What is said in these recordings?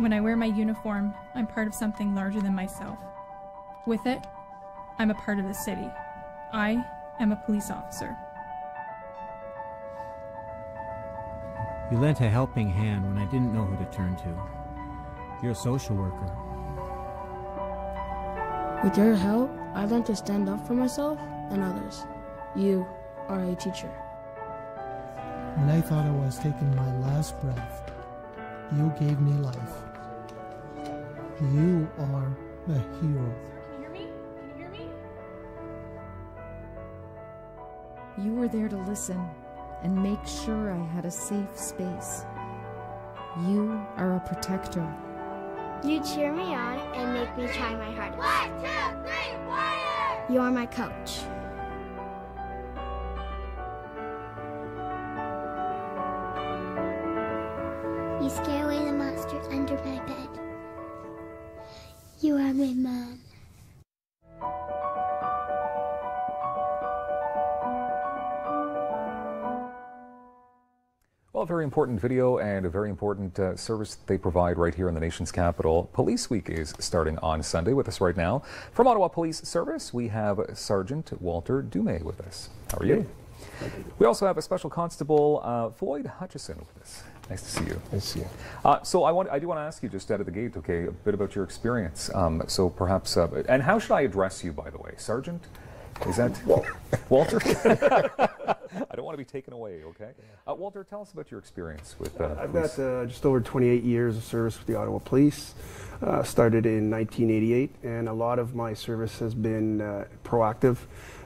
When I wear my uniform, I'm part of something larger than myself. With it, I'm a part of the city. I am a police officer. You lent a helping hand when I didn't know who to turn to. You're a social worker. With your help, I learned to stand up for myself and others. You are a teacher. When I thought I was taking my last breath, you gave me life. You are a hero. Can you hear me? Can you hear me? You were there to listen and make sure I had a safe space. You are a protector. You cheer me on and make me try my hardest. 1, 2, 3, warriors! You're my coach. You scare away the monsters under my bed. You are my mom. Well, a very important video and a very important service that they provide right here in the nation's capital. Police Week is starting on Sunday. With us right now from Ottawa Police Service, we have Sergeant Walter Duhme with us. How are you? We also have a Special Constable, Floyd Hutchinson, with us. Nice to see you. Nice to see you. So I do want to ask you just out of the gate, okay, a bit about your experience. So perhaps, and how should I address you, by the way? Sergeant? Is that Walter? I don't want to be taken away, okay? Walter, tell us about your experience with I've got just over 28 years of service with the Ottawa Police. Started in 1988, and a lot of my service has been proactive,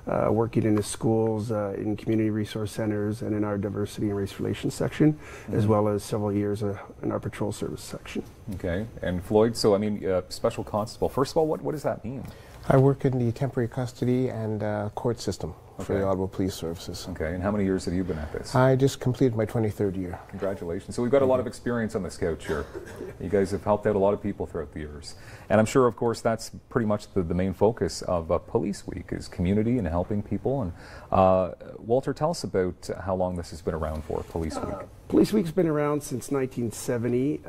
working in the schools, in community resource centers, and in our diversity and race relations section, as well as several years in our patrol service section. Okay, and Floyd, so I mean, Special Constable, first of all, what does that mean? I work in the temporary custody and court system for the Ottawa Police Services. Okay, and how many years have you been at this? I just completed my 23rd year. Congratulations. So we've got a lot of experience on the Scouts here. You guys have helped out a lot of people throughout the years. And I'm sure, of course, that's pretty much the main focus of Police Week is community and helping people. And Walter, tell us about how long this has been around for, Police Week. Police Week's been around since 1970.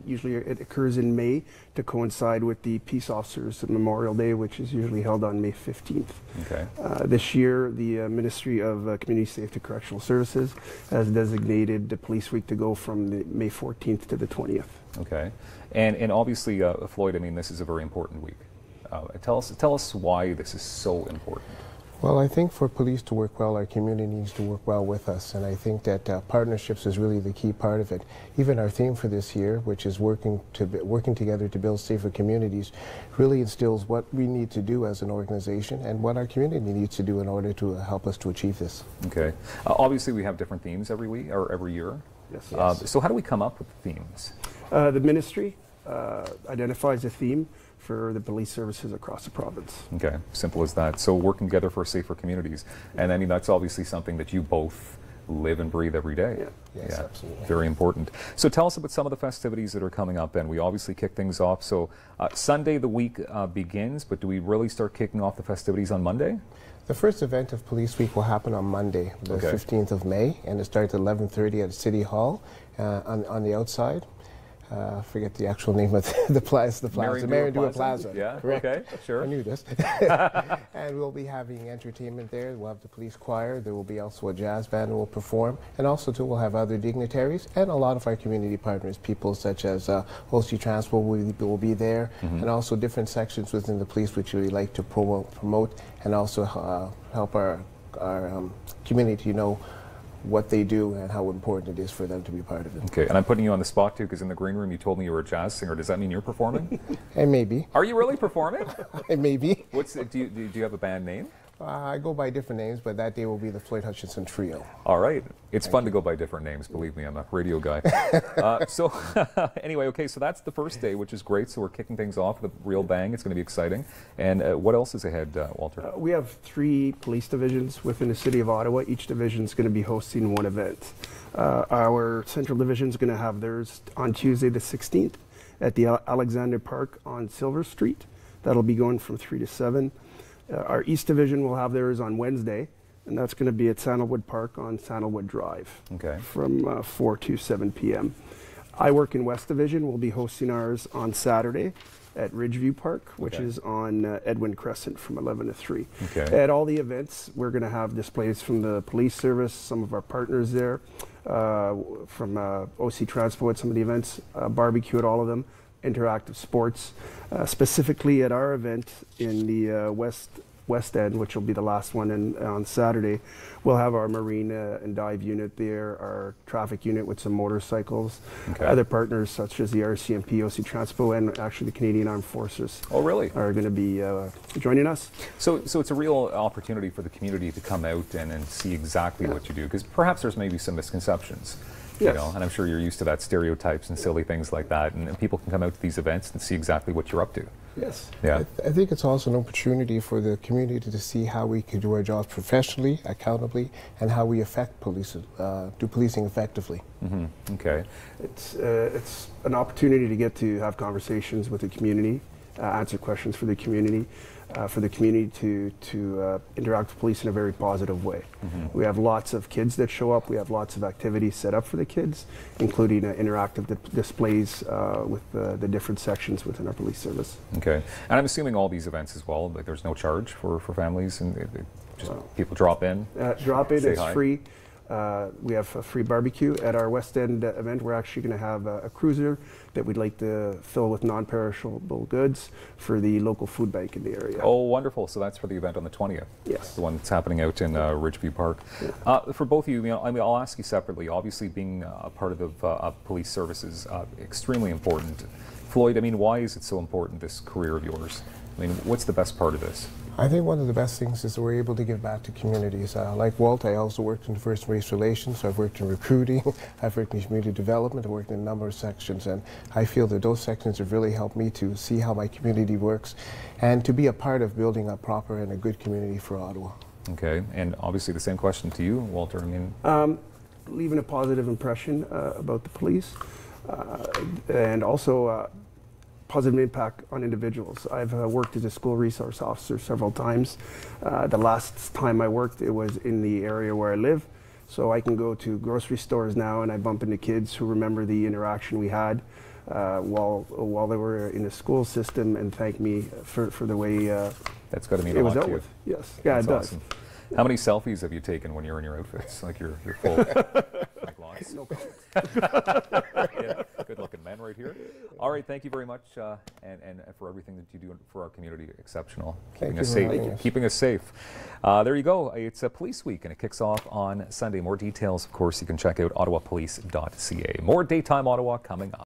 Usually it occurs in May to coincide with the Peace Officers Memorial Day, which is usually held on May 15th. Okay. This year, the Ministry of Community Safety Correctional Services has designated the Police Week to go from the May 14th to the 20th. Okay. And obviously, Floyd, I mean, this is a very important week. Tell us why this is so important. Well, I think for police to work well, our community needs to work well with us, and I think that partnerships is really the key part of it. Even our theme for this year, which is working together to build safer communities, really instills what we need to do as an organization and what our community needs to do in order to help us to achieve this. Okay. Obviously, we have different themes every week or every year. Yes. So how do we come up with the themes? The ministry identifies a theme for the police services across the province. Okay, simple as that. So working together for safer communities. And I mean, that's obviously something that you both live and breathe every day. Yeah. Yes, absolutely. Very important. So tell us about some of the festivities that are coming up, and we obviously kick things off. So Sunday the week begins, but do we really start kicking off the festivities on Monday? The first event of Police Week will happen on Monday, the 15th of May, and it starts at 11:30 at City Hall on the outside. Forget the actual name of the plaza. Marion Duhme Plaza. Yeah, correct. Okay, sure. I knew this. And we'll be having entertainment there. We'll have the police choir. There will be also a jazz band who will perform. And also, too, we'll have other dignitaries and a lot of our community partners, people such as OC Transport will be there, and also different sections within the police which we like to promote and also help our community know what they do and how important it is for them to be part of it. Okay, and I'm putting you on the spot too, because in the green room you told me you were a jazz singer. Does that mean you're performing? Maybe. Are you really performing? Maybe. Do you have a band name? I go by different names, but that day will be the Floyd Hutchinson Trio. All right. It's fun to go by different names, believe me, I'm a radio guy. So anyway, okay, so that's the first day, which is great. So we're kicking things off with a real bang. It's going to be exciting. And what else is ahead, Walter? We have 3 police divisions within the city of Ottawa. Each division is going to be hosting one event. Our Central Division is going to have theirs on Tuesday the 16th at the Alexander Park on Silver Street. That'll be going from 3 to 7. Our East Division will have theirs on Wednesday, and that's going to be at Sandalwood Park on Sandalwood Drive from 4 to 7 p.m. I work in West Division. We'll be hosting ours on Saturday at Ridgeview Park, which is on Edwin Crescent from 11 to 3. Okay. At all the events, we're going to have displays from the police service, some of our partners there, from OC Transport, some of the events, barbecue at all of them, interactive sports. Specifically at our event in the West End, which will be the last one on Saturday, we'll have our marine and dive unit there, our traffic unit with some motorcycles, other partners such as the RCMP, OC Transpo, and actually the Canadian Armed Forces. Oh, really? Are going to be joining us. So it's a real opportunity for the community to come out and see exactly what you do, because perhaps there's maybe some misconceptions. Yes. You know, and I'm sure you're used to that, stereotypes and silly things like that, and people can come out to these events and see exactly what you're up to. Yes. Yeah. I think it's also an opportunity for the community to see how we can do our jobs professionally, accountably, and how we affect do policing effectively. Mm-hmm. Okay. It's an opportunity to get to have conversations with the community, answer questions for the community to interact with police in a very positive way. Mm-hmm. We have lots of kids that show up. We have lots of activities set up for the kids, including interactive displays with the different sections within our police service. Okay. And I'm assuming all these events as well, like there's no charge for families, and just people drop in? Drop in, it's hi. free. We have a free barbecue. At our West End event, we're actually going to have a cruiser that we'd like to fill with non-perishable goods for the local food bank in the area. Oh, wonderful. So that's for the event on the 20th. Yes. The one that's happening out in Ridgeview Park. Yeah. For both of you, I'll ask you separately. Obviously, being a part of the police services, extremely important. Floyd, why is it so important, this career of yours? What's the best part of this? I think one of the best things is that we're able to give back to communities. Like Walt, I also worked in first race relations, so I've worked in recruiting, I've worked in community development, I've worked in a number of sections, and I feel that those sections have really helped me to see how my community works and to be a part of building a proper and a good community for Ottawa. Okay, and obviously the same question to you, Walter. Leaving a positive impression about the police, and also positive impact on individuals. I've worked as a school resource officer several times. The last time I worked, it was in the area where I live. So I can go to grocery stores now and I bump into kids who remember the interaction we had while they were in the school system and thank me for the way that's got to mean it a was lot dealt to you. with. Yes, yeah, That's it does. awesome. How many selfies have you taken when you're in your outfits? Like you're full, like lots. No comment. Yeah, good-looking men right here. All right, thank you very much, and for everything that you do for our community. Exceptional, keeping us safe. Keeping us safe. There you go. It's a Police Week, and it kicks off on Sunday. More details, of course, you can check out ottawapolice.ca. More Daytime Ottawa coming up.